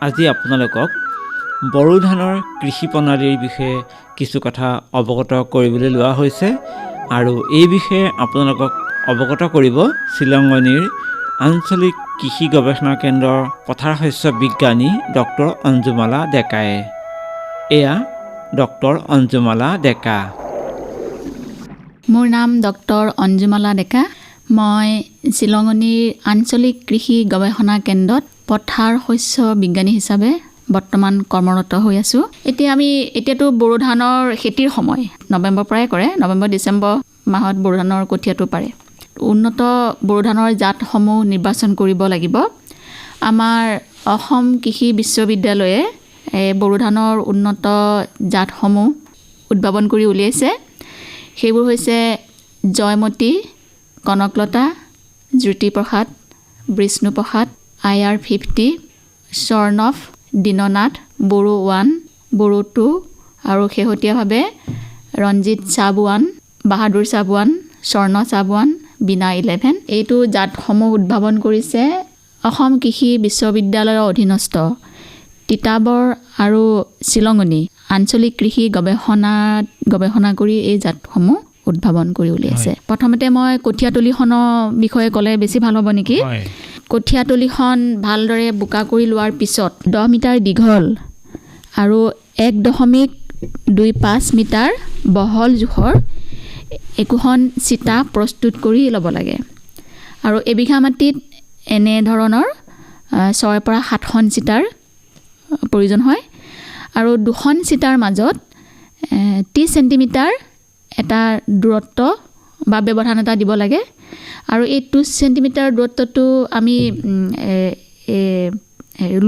আজি আপোনালোকক বড়ো ধানৰ কৃষি প্ৰণালীৰ বিষয়ে কিছু কথা অৱগত কৰিবলৈ লোৱা হৈছে আৰু এই বিষয়ে আপোনালোকক অৱগত কৰিব শ্বিলঙনীৰ আঞ্চলিক কৃষি গৱেষণা কেন্দ্ৰৰ পথাৰ শস্য বিজ্ঞানী ডক্টৰ অঞ্জুমালা ডেকাই। এয়া ডক্টৰ অঞ্জুমালা ডেকা। মোৰ নাম ডক্টৰ অঞ্জুমালা ডেকা। মই শ্বিলঙনীৰ আঞ্চলিক কৃষি গৱেষণা কেন্দ্ৰত পথাৰ শস্য বিজ্ঞানী হিচাপে বৰ্তমান কৰ্মৰত হৈ আছোঁ। এতিয়াতো বড়ো ধানৰ খেতিৰ সময়, নৱেম্বৰ পৰাই কৰে, নৱেম্বৰ ডিচেম্বৰ মাহত বড়ো ধানৰ কঠীয়াটো পাৰে। উন্নত বড়ো ধানৰ জাতসমূহ নিৰ্বাচন কৰিব লাগিব। আমাৰ অসম কৃষি বিশ্ববিদ্যালয়ে বড়ো ধানৰ উন্নত জাতসমূহ উদ্ভাৱন কৰি উলিয়াইছে। সেইবোৰ হৈছে জয়মতী, কনকলতা, জ্যোতিপ্ৰসাদ, বিষ্ণুপ্ৰসাদ, IR50, স্বৰ্ণভ, দীননাথ, বড়ো 1, বড়ো 2 আৰু শেহতীয়াভাৱে ৰঞ্জিত চাবুৱান, বাহাদুৰ চাবুৱান, স্বৰ্ণ চাবুৱান, বীণা 11। এইটো জাতসমূহ উদ্ভাৱন কৰিছে অসম কৃষি বিশ্ববিদ্যালয়ৰ অধীনস্থ তিতাবৰ আৰু শ্বিলঙনী আঞ্চলিক কৃষি গৱেষণা কৰি এই জাতসমূহ উদ্ভাৱন কৰি উলিয়াইছে। প্ৰথমতে মই কঠীয়াতলিখনৰ বিষয়ে ক'লে বেছি ভাল হ'ব নেকি? কঠীয়াতলিখন ভালদৰে বোকা কৰি লোৱাৰ পিছত 10 মিটাৰ দীঘল আৰু 1.25 মিটাৰ বহল জোখৰ একোখন চিতা প্ৰস্তুত কৰি ল'ব লাগে। আৰু এবিঘা মাটিত এনেধৰণৰ 6 পৰা 7খন চিতাৰ প্ৰয়োজন হয়। আৰু 2খন চিতাৰ মাজত 30 চেণ্টিমিটাৰ এটা দূৰত্ব বা ব্যৱধান এটা দিব লাগে। আৰু এই 2 চেণ্টিমিটাৰ দূৰত্বটো আমি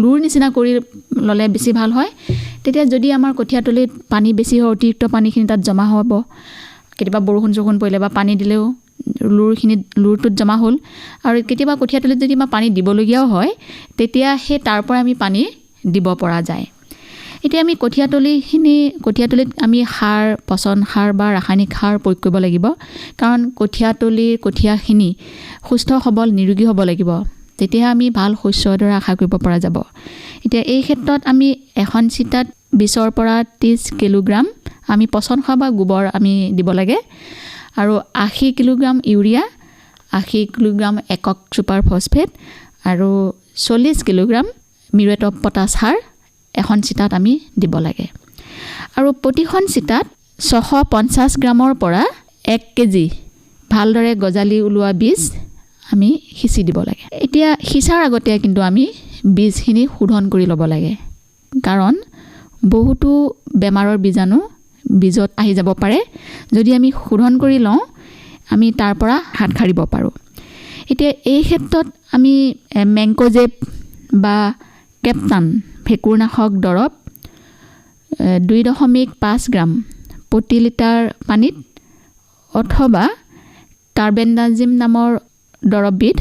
লুৰ নিচিনা কৰি ল'লে বেছি ভাল হয়। তেতিয়া যদি আমাৰ কঠীয়াতলিত পানী বেছি হয়, অতিৰিক্ত পানীখিনি তাত জমা হ'ব। কেতিয়াবা বৰষুণ পৰিলে বা পানী দিলেও লুৰটোত জমা হ'ল। আৰু কেতিয়াবা কঠীয়াতলিত যদি আমাৰ পানী দিবলগীয়াও হয়, তেতিয়া সেই তাৰ পৰা আমি পানী দিব পৰা যায়। এতিয়া আমি কঠীয়াতলিত আমি পচন সাৰ বা ৰাসায়নিক সাৰ প্ৰয়োগ কৰিব লাগিব। কাৰণ কঠীয়াখিনি সুস্থ সবল নিৰোগী হ'ব লাগিব। তেতিয়াহে আমি ভাল শস্যৰ দৰে আশা কৰিব পৰা যাব। এতিয়া এই ক্ষেত্ৰত আমি এখন চিতাত 20 পৰা 30 কিলোগ্ৰাম আমি পচন সাৰ বা গোবৰ আমি দিব লাগে। আৰু 80 কিলোগ্ৰাম ইউৰিয়া, 80 কিলোগ্ৰাম একক ছুপাৰ ফছফেট আৰু 40 কিলোগ্ৰাম মিউৰেট অফ পটাছ সাৰ এখন চিতাত আমি দিব লাগে। আৰু প্ৰতিখন চিতাত 650 গ্ৰামৰ পৰা 1 কেজি ভালদৰে গজালি ওলোৱা বীজ আমি সিঁচি দিব লাগে। এতিয়া সিঁচাৰ আগতে কিন্তু আমি বীজখিনি শোধন কৰি ল'ব লাগে। কাৰণ বহুতো বেমাৰৰ বীজাণু বীজত আহি যাব পাৰে। যদি আমি শোধন কৰি লওঁ, আমি তাৰ পৰা হাত সাৰিব পাৰোঁ। এতিয়া এই ক্ষেত্ৰত আমি মেংকজেব বা কেপ্টান ভেঁকুৰনাশক দৰৱ 2.5 গ্ৰাম প্ৰতি লিটাৰ পানীত অথবা কাৰ্বেণ্ডাজিম নামৰ দৰৱবিধ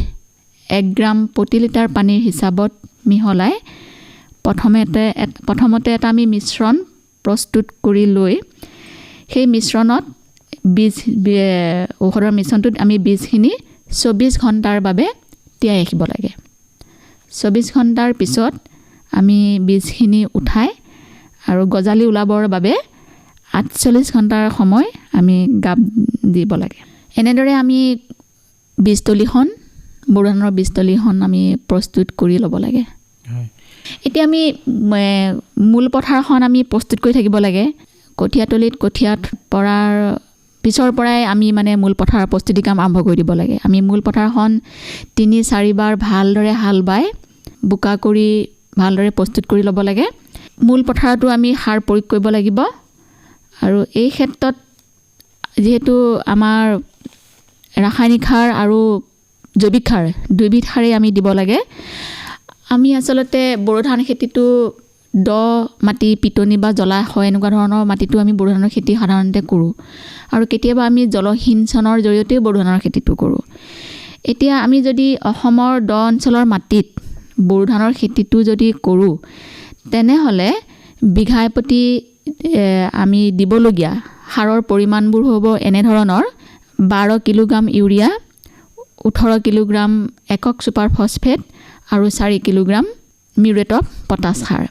1 গ্ৰাম প্ৰতি লিটাৰ পানীৰ হিচাপত মিহলাই প্ৰথমতে এটা আমি মিশ্ৰণ প্ৰস্তুত কৰি লৈ সেই মিশ্ৰণত ঔষধৰ মিশ্ৰণটোত আমি বীজখিনি 24 ঘণ্টাৰ বাবে তিয়াই ৰাখিব লাগে। 24 ঘণ্টাৰ পিছত আমি বীজখিনি উঠাই আৰু গজালি ওলাবৰ বাবে 48 ঘণ্টাৰ সময় আমি গাপ দিব লাগে। এনেদৰে আমি বড়ো ধানৰ বীজতলিখন আমি প্ৰস্তুত কৰি ল'ব লাগে। এতিয়া আমি মূল পথাৰখন আমি প্ৰস্তুত কৰি থাকিব লাগে। কঠীয়াতলিত কঠীয়াত পৰাৰ পিছৰ পৰাই আমি মূল পথাৰৰ প্ৰস্তুতি কাম আৰম্ভ কৰি দিব লাগে। আমি মূল পথাৰখন 3-4 বাৰ ভালদৰে হাল বাই বোকা কৰি ভালদৰে প্ৰস্তুত কৰি ল'ব লাগে। মূল পথাৰতো আমি সাৰ প্ৰয়োগ কৰিব লাগিব। আৰু এই ক্ষেত্ৰত যিহেতু আমাৰ ৰাসায়নিক সাৰ আৰু জৈৱিক সাৰ দুইবিধ সাৰেই আমি দিব লাগে। আমি আচলতে বড়ো ধান খেতিটো দ মাটি, পিটনি বা জলাশয় এনেকুৱা ধৰণৰ মাটিটো আমি বড়ো ধানৰ খেতি সাধাৰণতে কৰোঁ। আৰু কেতিয়াবা আমি জলসিঞ্চনৰ জৰিয়তেও বড়ো ধানৰ খেতিটো কৰোঁ। এতিয়া আমি যদি অসমৰ দ অঞ্চলৰ মাটিত বড়ো ধানৰ খেতিটো যদি কৰোঁ, তেনেহ'লে বিঘাই প্ৰতি আমি দিবলগীয়া সাৰৰ পৰিমাণবোৰ হ'ব এনেধৰণৰ: 12 কিলোগ্ৰাম ইউৰিয়া, 18 কিলোগ্ৰাম একক ছুপাৰ ফছফেট আৰু 4 কিলোগ্ৰাম মিউৰেট অফ পটাছ সাৰ।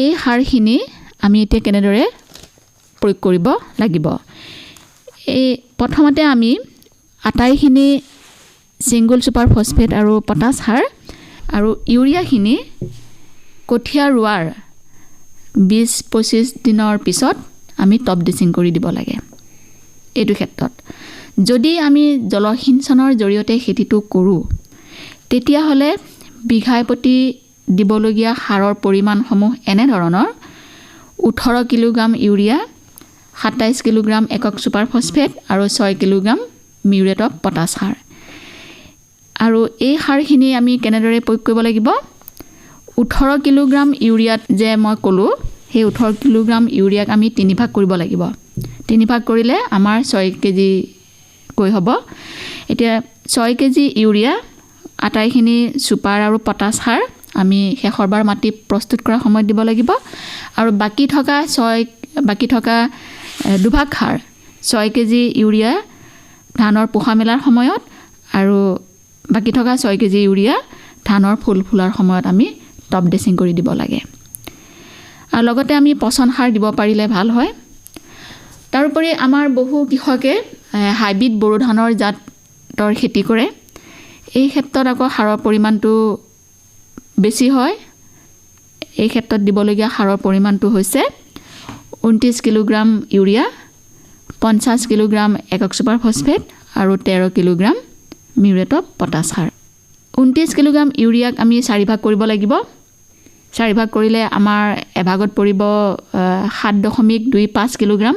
এই সাৰখিনি আমি এতিয়া কেনেদৰে প্ৰয়োগ কৰিব লাগিব। এই প্ৰথমতে আমি আটাইখিনি ছিংগুল ছুপাৰ ফছফেট আৰু পটাছ সাৰ আৰু ইউৰিয়াখিনি কঠীয়া ৰোৱাৰ 20-25 দিনৰ পিছত আমি টপ ড্ৰেছিং কৰি দিব লাগে। এইটো ক্ষেত্ৰত যদি আমি জলসিঞ্চনৰ জৰিয়তে খেতিটো কৰোঁ তেতিয়াহ'লে বিঘাই প্ৰতি দিবলগীয়া সাৰৰ পৰিমাণসমূহ এনেধৰণৰ: 18 কিলোগ্ৰাম ইউৰিয়া, 27 কিলোগ্ৰাম একক ছুপাৰ ফছফেট আৰু 6 কিলোগ্ৰাম মিউৰেট অফ পটাছ সাৰ। আৰু এই সাৰখিনি আমি কেনেদৰে প্ৰয়োগ কৰিব লাগিব? 18 কিলোগ্ৰাম ইউৰিয়াত যে মই ক'লোঁ, সেই 18 কিলোগ্ৰাম ইউৰিয়াক আমি 3 ভাগ কৰিব লাগিব। 3 ভাগ কৰিলে আমাৰ 6 কেজিকৈ হ'ব। এতিয়া 6 কেজি ইউৰিয়া আটাইখিনি ছুপাৰ আৰু পটাছ সাৰ আমি শেষৰবাৰ মাটি প্ৰস্তুত কৰাৰ সময়ত দিব লাগিব। আৰু বাকী থকা দুভাগ সাৰ 6 কেজি ইউৰিয়া ধানৰ পোখা মেলাৰ সময়ত আৰু বাকী থকা 6 কেজি ইউৰিয়া ধানৰ ফুল ফুলাৰ সময়ত আমি টপ ড্ৰেছিং কৰি দিব লাগে। আৰু লগতে আমি পচন সাৰ দিব পাৰিলে ভাল হয়। তাৰোপৰি আমাৰ বহু কৃষকে হাইব্ৰিড বড়ো ধানৰ জাতৰ খেতি কৰে। এই ক্ষেত্ৰত আকৌ সাৰৰ পৰিমাণটো বেছি হয়। এই ক্ষেত্ৰত দিবলগীয়া সাৰৰ পৰিমাণটো হৈছে 29 কিলোগ্ৰাম ইউৰিয়া, 50 কিলোগ্ৰাম একক ছুপাৰ ফছফেট আৰু 13 কিলোগ্ৰাম মিউৰেট অফ পটাছ সাৰ। 29 কিলোগ্ৰাম ইউৰিয়াক আমি 4 ভাগ কৰিব লাগিব। 4 ভাগ কৰিলে আমাৰ এভাগত পৰিব 7.25 কিলোগ্ৰাম।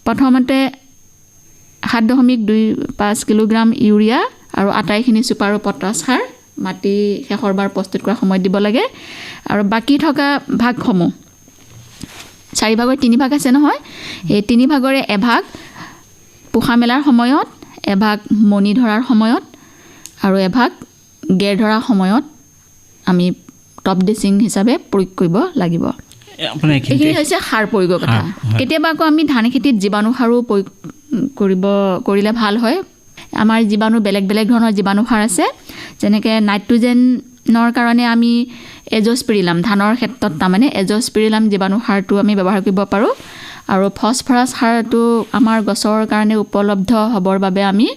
প্ৰথমতে 7.25 কিলোগ্ৰাম ইউৰিয়া আৰু আটাইখিনি ছুপাৰ আৰু পটাছ সাৰ মাটি শেষৰবাৰ প্ৰস্তুত কৰাৰ সময়ত দিব লাগে। আৰু বাকী থকা ভাগসমূহ 4 ভাগৰ 3 ভাগ আছে নহয়, এই 3 ভাগৰে এভাগ পোখা মেলাৰ সময়ত, এভাগ মণি ধৰাৰ সময়ত আৰু এভাগ গেৰ ধৰাৰ সময়ত আমি টপ ড্ৰেছিং হিচাপে প্ৰয়োগ কৰিব লাগিব। এইখিনি হৈছে সাৰ প্ৰয়োগৰ কথা। কেতিয়াবা আকৌ আমি ধান খেতিত জীৱাণু সাৰো প্ৰয়োগ কৰিলে ভাল হয়। আমাৰ জীৱাণু বেলেগ বেলেগ ধৰণৰ জীৱাণু সাৰ আছে। যেনেকৈ নাইট্ৰজেনৰ কাৰণে আমি এজ'স্পিৰিলাম, ধানৰ ক্ষেত্ৰত তাৰমানে এজ'স্পিৰিলাম জীৱাণু সাৰটো আমি ব্যৱহাৰ কৰিব পাৰোঁ। আৰু ফছফৰাছ সাৰটো আমাৰ গছৰ কাৰণে উপলব্ধ হ'বৰ বাবে আমি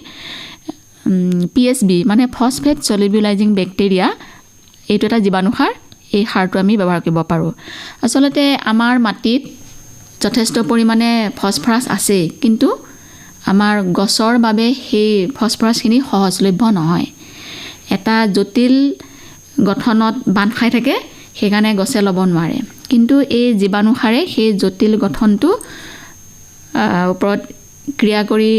PSB মানে ফছফেট চলিবিলাইজিং বেক্টেৰিয়া, এইটো এটা জীৱাণু সাৰ, এই সাৰটো আমি ব্যৱহাৰ কৰিব পাৰোঁ। আচলতে আমাৰ মাটিত যথেষ্ট পৰিমাণে ফছফৰাছ আছে, কিন্তু আমাৰ গছৰ বাবে সেই ফছফৰাছখিনি সহজলভ্য নহয়। এটা জটিল গঠনত বান্ধ খাই থাকে, সেইকাৰণে গছে ল'ব নোৱাৰে। কিন্তু এই জীৱাণু সাৰে সেই জটিল গঠনটো ওপৰত ক্ৰিয়া কৰি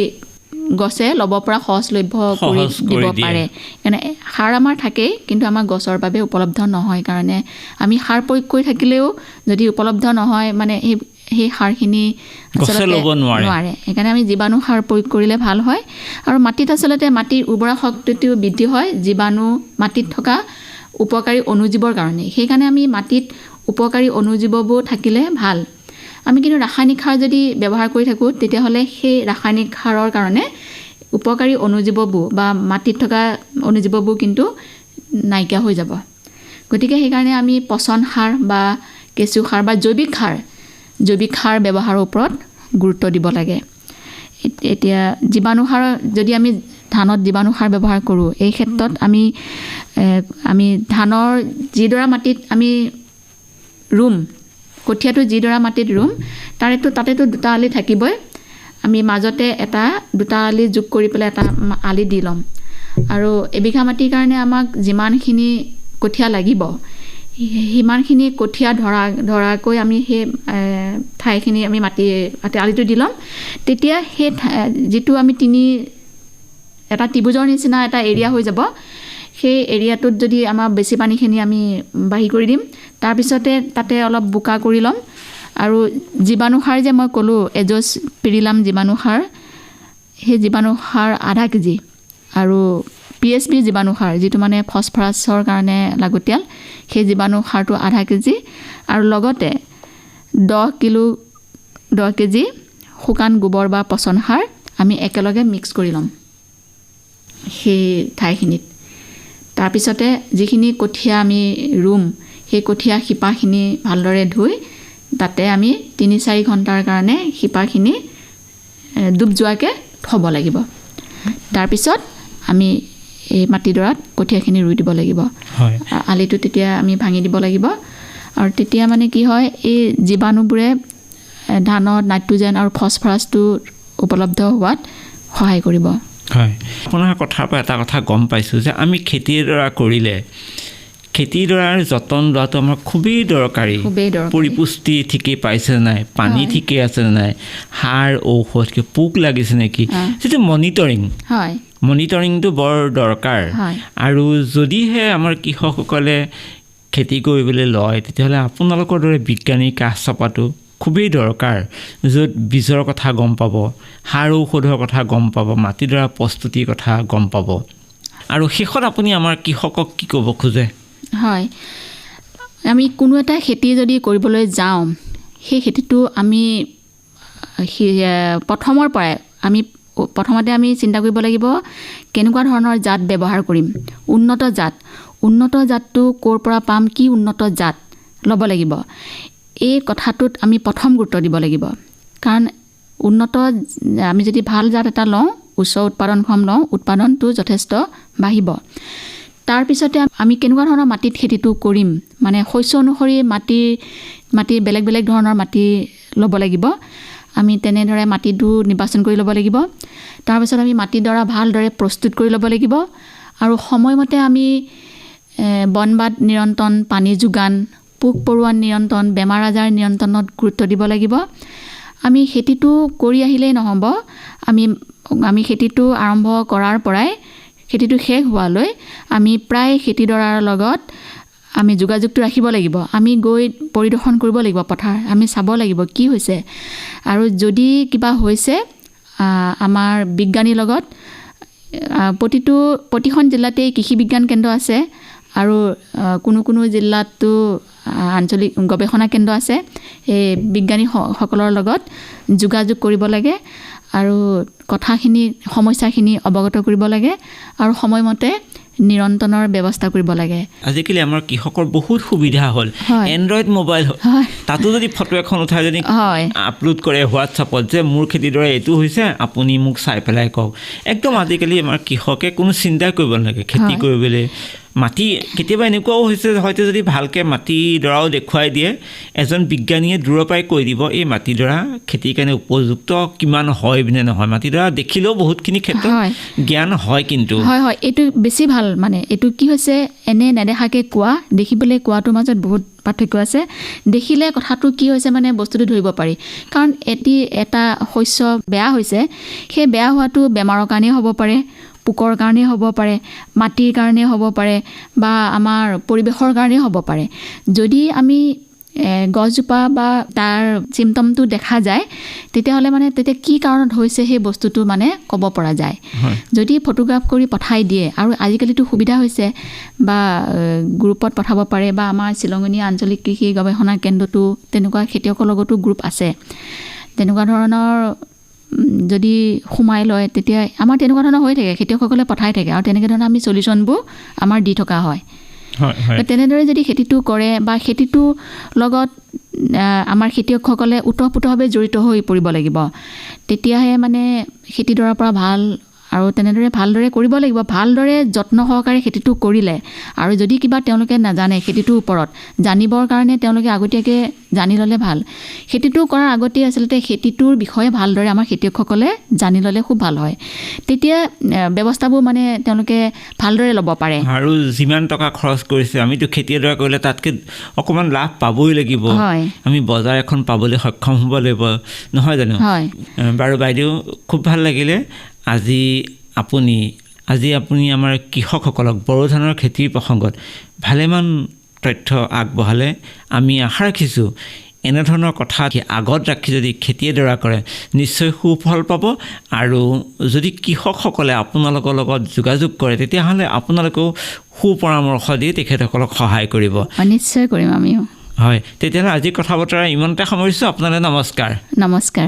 গছে ল'ব পৰা সহজলভ্য কৰি দিব পাৰে। সেইকাৰণে সাৰ আমাৰ থাকেই, কিন্তু আমাৰ গছৰ বাবে উপলব্ধ নহয় কাৰণে আমি সাৰ প্ৰয়োগ কৰি থাকিলেও যদি উপলব্ধ নহয়, মানে সেই সাৰখিনি আচলতে ল'ব নোৱাৰে। সেইকাৰণে আমি জীৱাণু সাৰ প্ৰয়োগ কৰিলে ভাল হয়। আৰু মাটিত আচলতে মাটিৰ উৰ্বৰা শক্তিটো বৃদ্ধি হয় জীৱাণু মাটিত থকা উপকাৰী অণুজীৱৰ কাৰণে। সেইকাৰণে আমি মাটিত উপকাৰী অণুজীৱবোৰ থাকিলে ভাল। আমি কিন্তু ৰাসায়নিক সাৰ যদি ব্যৱহাৰ কৰি থাকোঁ, তেতিয়াহ'লে সেই ৰাসায়নিক সাৰৰ কাৰণে উপকাৰী অণুজীৱবোৰ বা মাটিত থকা অণুজীৱবোৰ কিন্তু নাইকিয়া হৈ যাব। গতিকে সেইকাৰণে আমি পচন সাৰ বা কেঁচু সাৰ বা জৈৱিক সাৰ ব্যৱহাৰৰ ওপৰত গুৰুত্ব দিব লাগে। এতিয়া জীৱাণু সাৰ যদি আমি ধানত জীৱাণু সাৰ ব্যৱহাৰ কৰোঁ, এই ক্ষেত্ৰত আমি ধানৰ যিডৰা মাটিত আমি ৰুম, কঠীয়াটো যিডৰা মাটিত ৰুম, তাতেতো 2টা আলি থাকিবই। আমি মাজতে 2টা আলি যোগ কৰি পেলাই এটা আলি দি ল'ম। আৰু এবিঘা মাটিৰ কাৰণে আমাক যিমানখিনি কঠীয়া লাগিব, সিমানখিনি কঠীয়া ধৰাকৈ আমি সেই ঠাইখিনি আমি আলিটো দি ল'ম। তেতিয়া সেই যিটো আমি এটা ত্ৰিভুজৰ নিচিনা এটা এৰিয়া হৈ যাব, সেই এৰিয়াটোত যদি আমাৰ বেছি পানীখিনি আমি বাঢ়ি কৰি দিম, তাৰপিছতে তাতে অলপ বোকা কৰি ল'ম। আৰু জীৱাণু সাৰ যে মই ক'লোঁ এজ'স্পিৰিলাম জীৱাণু সাৰ, সেই জীৱাণু সাৰ 0.5 কেজি আৰু PSB জীৱাণু সাৰ যিটো মানে ফছফৰাছৰ কাৰণে লাগতিয়াল, সেই জীৱাণু সাৰটো 0.5 কেজি আৰু লগতে 10 কেজি শুকান গোবৰ বা পচন সাৰ আমি একেলগে মিক্স কৰি ল'ম সেই ঠাইখিনিত। তাৰপিছতে যিখিনি কঠীয়া আমি ৰুম সেই কঠীয়া শিপাখিনি ভালদৰে ধুই তাতে আমি ৩-৪ ঘণ্টাৰ কাৰণে শিপাখিনি ডুব যোৱাকৈ থ'ব লাগিব। তাৰপিছত আমি এই মাটিডৰাত কঠীয়াখিনি ৰুই দিব লাগিব। আলিটো তেতিয়া আমি ভাঙি দিব লাগিব। আৰু তেতিয়া মানে কি হয়, এই জীৱাণুবোৰে ধানত নাইট্ৰজেন আৰু ফছফৰাছটো উপলব্ধ হোৱাত সহায় কৰিব। হয়, আপোনাৰ কথাৰ পৰা এটা কথা গম পাইছোঁ যে আমি খেতিডৰা কৰিলে খেতিডৰাৰ যতন লোৱাটো আমাৰ খুবেই দৰকাৰী। পৰিপুষ্টি ঠিকেই পাইছে নাই, পানী ঠিকেই আছে নাই, সাৰ ঔষধ পোক লাগিছে নেকি, যিটো মনিটৰিংটো বৰ দৰকাৰ। আৰু যদিহে আমাৰ কৃষকসকলে খেতি কৰিবলৈ লয় তেতিয়াহ'লে আপোনালোকৰ দৰে বিজ্ঞানী কাষ চপাটো খুবেই দৰকাৰ, য'ত বীজৰ কথা গম পাব, সাৰ ঔষধৰ কথা গম পাব, মাটিডৰা প্ৰস্তুতিৰ কথা গম পাব। আৰু শেষত আপুনি আমাৰ কৃষকক কি ক'ব খোজে? হয়, আমি কোনো এটা খেতি যদি কৰিবলৈ যাওঁ, সেই খেতিটো আমি প্ৰথমৰ পৰাই প্ৰথমতে আমি চিন্তা কৰিব লাগিব কেনেকুৱা ধৰণৰ জাত ব্যৱহাৰ কৰিম। উন্নত জাতটো ক'ৰ পৰা পাম, কি উন্নত জাত ল'ব লাগিব, এই কথাটোত আমি প্ৰথম গুৰুত্ব দিব লাগিব। কাৰণ আমি যদি ভাল জাত এটা লওঁ, উচ্চ উৎপাদনক্ষম লওঁ, উৎপাদনটো যথেষ্ট বাঢ়িব। তাৰপিছতে আমি কেনেকুৱা ধৰণৰ মাটিত খেতিটো কৰিম, মানে শস্য অনুসৰি মাটিৰ বেলেগ বেলেগ ধৰণৰ মাটি ল'ব লাগিব। আমি তেনেদৰে মাটিটো নিৰ্বাচন কৰি ল'ব লাগিব। তাৰপিছত আমি মাটিডৰা ভালদৰে প্ৰস্তুত কৰি ল'ব লাগিব। আৰু সময়মতে আমি বনবাদ নিয়ন্ত্ৰণ, পানী যোগান, পোক পৰুৱা নিয়ন্ত্ৰণ, বেমাৰ আজাৰ নিয়ন্ত্ৰণত গুৰুত্ব দিব লাগিব। আমি খেতিটো কৰি আহিলেই নহ'ব, আমি খেতিটো আৰম্ভ কৰাৰ পৰাই খেতিটো শেষ হোৱালৈ আমি প্ৰায় খেতিডৰাৰ লগত আমি যোগাযোগটো ৰাখিব লাগিব। আমি গৈ পৰিদৰ্শন কৰিব লাগিব পথাৰ, আমি চাব লাগিব কি হৈছে। আৰু যদি কিবা হৈছে, আমাৰ বিজ্ঞানীৰ লগত প্ৰতিখন জিলাতেই কৃষি বিজ্ঞান কেন্দ্ৰ আছে আৰু কোনো জিলাতো আঞ্চলিক গৱেষণা কেন্দ্ৰ আছে। এই বিজ্ঞানীসকলৰ লগত যোগাযোগ কৰিব লাগে আৰু সমস্যাখিনি অৱগত কৰিব লাগে আৰু সময়মতে নিৰন্তনৰ ব্যৱস্থা কৰিব লাগে। আজিকালি আমাৰ কৃষকৰ বহুত সুবিধা হ'ল, এণ্ড্ৰইড মোবাইল হ'ল, তাতো যদি ফটো এখন উঠাই যদি আপলোড কৰে হোৱাটছআপত যে মোৰ খেতিডৰা এইটো হৈছে, আপুনি মোক চাই পেলাই কওক। একদম আজিকালি আমাৰ কৃষকে কোনো চিন্তা কৰিব নালাগে খেতি কৰিবলৈ। মাটি কেতিয়াবা এনেকুৱাও হৈছে, হয়তো যদি ভালকৈ মাটিডৰাও দেখুৱাই দিয়ে, এজন বিজ্ঞানীয়ে দূৰৰ পৰাই কৈ দিব এই মাটিডৰা খেতিৰ কাৰণে উপযুক্ত কিমান হয় নে নহয়। মাটিডৰা দেখিলেও বহুতখিনি ক্ষেত্ৰত জ্ঞান হয়। কিন্তু এইটো বেছি ভাল। মানে এইটো কি হৈছে, এনে নেদেখাকৈ দেখিবলৈ কোৱাটোৰ মাজত বহুত পাৰ্থক্য আছে। দেখিলে কথাটো কি হৈছে মানে বস্তুটো ধৰিব পাৰি। কাৰণ এটা শস্য বেয়া হৈছে, সেই বেয়া হোৱাটো বেমাৰৰ কাৰণেই হ'ব পাৰে, পোকৰ কাৰণেই হ'ব পাৰে, মাটিৰ কাৰণেই হ'ব পাৰে, বা আমাৰ পৰিৱেশৰ কাৰণেই হ'ব পাৰে। যদি আমি গছজোপা বা তাৰ চিমটমটো দেখা যায়, তেতিয়াহ'লে তেতিয়া কি কাৰণত হৈছে সেই বস্তুটো ক'ব পৰা যায়। যদি ফটোগ্ৰাফ কৰি পঠাই দিয়ে, আৰু আজিকালিতো সুবিধা হৈছে বা গ্ৰুপত পঠাব পাৰে, বা আমাৰ শ্বিলঙীয়া আঞ্চলিক কৃষি গৱেষণা কেন্দ্ৰটো তেনেকুৱা খেতিয়কৰ লগতো গ্ৰুপ আছে। তেনেকুৱা ধৰণৰ যদি সোমাই লয়, তেতিয়া আমাৰ তেনেকুৱা ধৰণৰ হৈ থাকে, খেতিয়কসকলে পঠাই থাকে, আৰু তেনেকৈ ধৰণৰ আমি চলিউশ্যনবোৰ আমাৰ দি থকা হয়। তেনেদৰে যদি খেতিটো কৰে বা খেতিটোৰ লগত আমাৰ খেতিয়কসকলে ওতঃপ্ৰোতভাৱে জড়িত হৈ পৰিব লাগিব, তেতিয়াহে খেতিডৰাৰ পৰা ভাল আৰু তেনেদৰে ভালদৰে কৰিব লাগিব। ভালদৰে যত্ন সহকাৰে খেতিটো কৰিলে, আৰু যদি কিবা তেওঁলোকে নাজানে খেতিটোৰ ওপৰত, জানিবৰ কাৰণে তেওঁলোকে আগতীয়াকৈ জানি ল'লে ভাল। খেতিটো কৰাৰ আগতেই আচলতে খেতিটোৰ বিষয়ে ভালদৰে আমাৰ খেতিয়কসকলে জানি ল'লে খুব ভাল হয়। তেতিয়া ব্যৱস্থাবোৰ তেওঁলোকে ভালদৰে ল'ব পাৰে। আৰু যিমান টকা খৰচ কৰিছে, আমিতো খেতি এডৰা কৰিলে তাতকৈ অকণমান লাভ পাবই লাগিব। আমি বজাৰ এখন পাবলৈ সক্ষম হ'ব লাগিব, নহয় জানো? বাৰু বাইদেউ, খুব ভাল লাগিলে আজি আপুনি আমাৰ কৃষকসকলক বড়ো ধানৰ খেতিৰ প্ৰসংগত ভালেমান তথ্য আগবঢ়ালে। আমি আশা ৰাখিছোঁ এনেধৰণৰ কথা আগত ৰাখি যদি খেতি এডৰা কৰে, নিশ্চয় সুফল পাব। আৰু যদি কৃষকসকলে আপোনালোকৰ লগত যোগাযোগ কৰে, তেতিয়াহ'লে আপোনালোকেও সুপৰামৰ্শ দি তেখেতসকলক সহায় কৰিব। নিশ্চয় কৰিম আমিও। হয়, তেতিয়াহ'লে আজি কথা বতৰা ইমানতে সামৰিছোঁ। আপোনালৈ নমস্কাৰ।